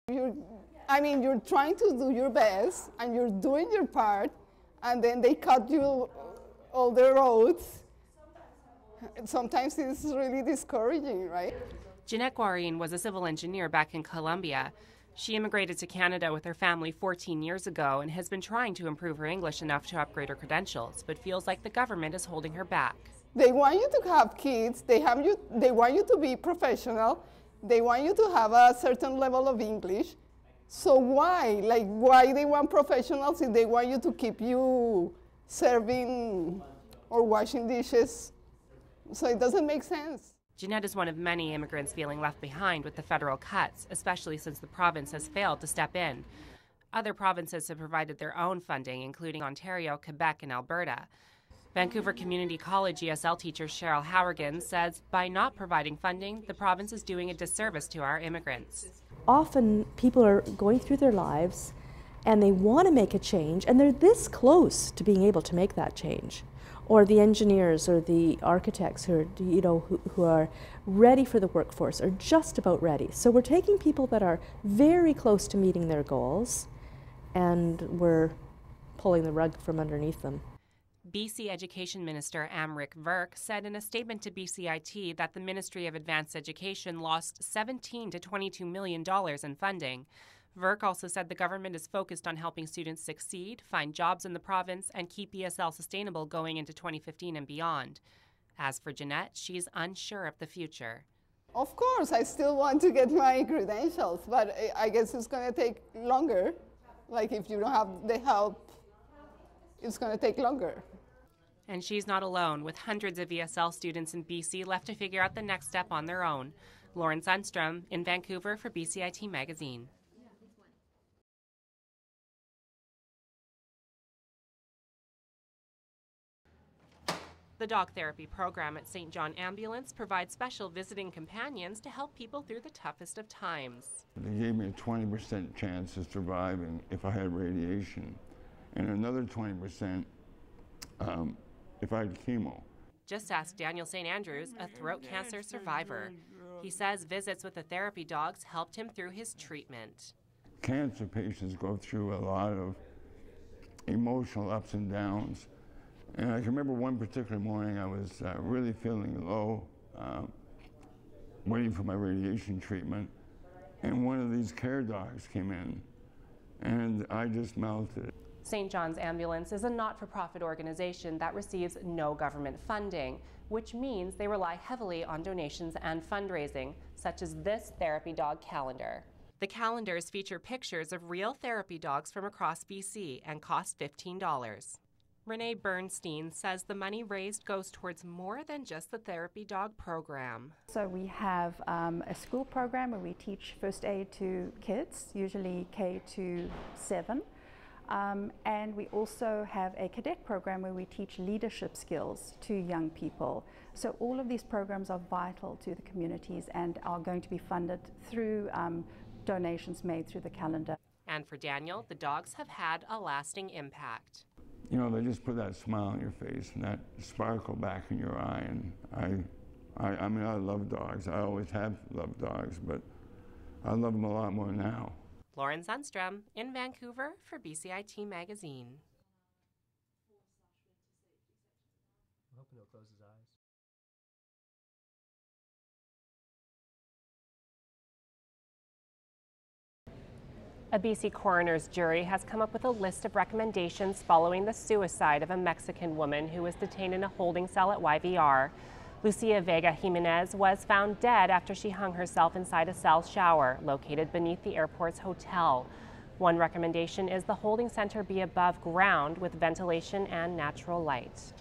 You're trying to do your best, and you're doing your part, and then they cut you all the roads. Sometimes it's really discouraging, right? Jeanette Guarin was a civil engineer back in Colombia. She immigrated to Canada with her family 14 years ago and has been trying to improve her English enough to upgrade her credentials, but feels like the government is holding her back. They want you to have kids, they want you to be professional, they want you to have a certain level of English. So why? Why they want professionals if they want you to keep you serving or washing dishes? So it doesn't make sense. Jeanette is one of many immigrants feeling left behind with the federal cuts, especially since the province has failed to step in. Other provinces have provided their own funding, including Ontario, Quebec, and Alberta. Vancouver Community College ESL teacher Cheryl Howergan says by not providing funding, the province is doing a disservice to our immigrants. Often people are going through their lives and they want to make a change, and they're this close to being able to make that change. Or the engineers or the architects who are ready for the workforce are just about ready. So we're taking people that are very close to meeting their goals, and we're pulling the rug from underneath them. BC Education Minister Amrik Virk said in a statement to BCIT that the Ministry of Advanced Education lost $17 to $22 million in funding. Virk also said the government is focused on helping students succeed, find jobs in the province, and keep ESL sustainable going into 2015 and beyond. As for Jeanette, she's unsure of the future. Of course, I still want to get my credentials, but I guess it's going to take longer. Like if you don't have the help, it's going to take longer. And she's not alone, with hundreds of ESL students in BC left to figure out the next step on their own. Lauren Sundstrom in Vancouver for BCIT Magazine. The dog therapy program at St. John Ambulance provides special visiting companions to help people through the toughest of times. They gave me a 20% chance of surviving if I had radiation, and another 20% if I had chemo. Just ask Daniel St. Andrews, a throat cancer survivor. He says visits with the therapy dogs helped him through his treatment. Cancer patients go through a lot of emotional ups and downs. And I can remember one particular morning I was really feeling low, waiting for my radiation treatment, and one of these care dogs came in, and I just melted. St. John's Ambulance is a not-for-profit organization that receives no government funding, which means they rely heavily on donations and fundraising, such as this therapy dog calendar. The calendars feature pictures of real therapy dogs from across BC and cost $15. Renee Bernstein says the money raised goes towards more than just the therapy dog program. So we have a school program where we teach first aid to kids, usually K to 7. And we also have a cadet program where we teach leadership skills to young people. So all of these programs are vital to the communities and are going to be funded through donations made through the calendar. And for Daniel, the dogs have had a lasting impact. You know, they just put that smile on your face and that sparkle back in your eye. And I mean, I love dogs. I always have loved dogs, but I love them a lot more now. Lauren Sundstrom in Vancouver for BCIT Magazine. I'm hoping he'll close his eyes. A BC coroner's jury has come up with a list of recommendations following the suicide of a Mexican woman who was detained in a holding cell at YVR. Lucia Vega Jimenez was found dead after she hung herself inside a cell shower located beneath the airport's hotel. One recommendation is the holding center be above ground with ventilation and natural light.